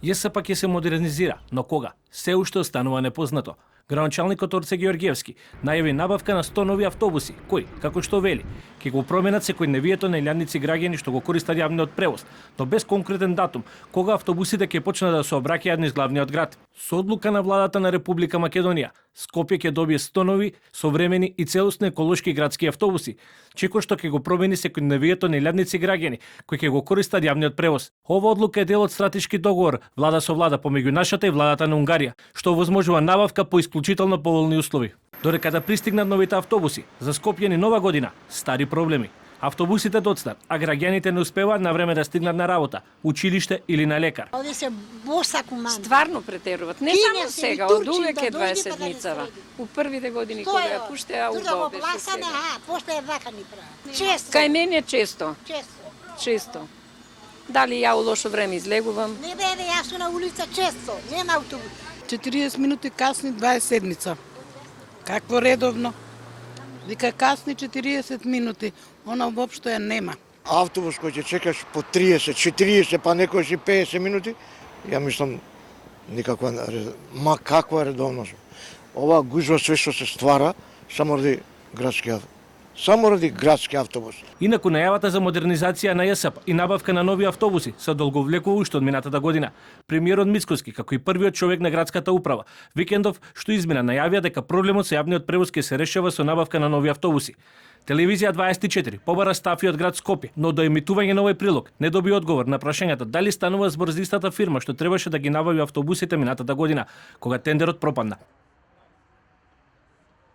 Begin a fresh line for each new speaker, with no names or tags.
ЈСП ќе се модернизира, но кога? Се уште останува непознато. Градоначалникот Орце Георгиевски најави набавка на 100 нови автобуси, кои, како што вели, ќе го променат секојдневието на илјадници граѓани што го користат јавниот превоз, но без конкретен датум, кога автобусите ќе почнат да се обраќаат низ главниот град. Со одлука на владата на Република Македонија, Скопје ќе добие 100 нови, современи и целосно еколошки градски автобуси, чеко што ќе го промени секојдневието на илјадници граѓани кои ќе го користат јавниот превоз. Ова одлука е дел од стратешки договор влада со влада помеѓу нашата и владата на Унгарија, што овозможува набавка по исклучително поволни услови. Додека да пристигнат новите автобуси, за Скопје ни нова година, стари проблеми. Автобусите доцнат, а граѓаните не успеваат на време да стигнат на работа, училиште или на лекар.
Овде се боса куман.
Стварно претеруват. Не само сега, од увек е 20 седмицава. У првите години кога ја пуштеа, убаво беше сега.
После вака ни прави. Често.
Кај мене е често.
Често.
Често. Дали ја у лошо време излегувам?
Не бе, јас сум на улица често, нема автобус.
40 минути касни 20 седмица. Какво редовно? Вика касни 40 минути, она воопшто ја нема.
Автобус кој ќе чекаш по 30, 40, па некојаш и 50 минути, ја мислам никаква каква редовност. Ова гужва све што се ствара само ради градски автобус.
Инаку најавата за модернизација на ЈСП и набавка на нови автобуси се долговлекува уште од минатата година. Премиерот Мицкоски, како и првиот човек на градската управа, викендов што измина најавија дека проблемот со јавниот превоз ќе се решава со набавка на нови автобуси. Телевизија 24 побара стафи од град Скопје, но до емитување на овој прилог не доби одговор на прашањето дали станува збор за истата фирма што требаше да ги набави автобусите минатата година, кога тендерот пропадна.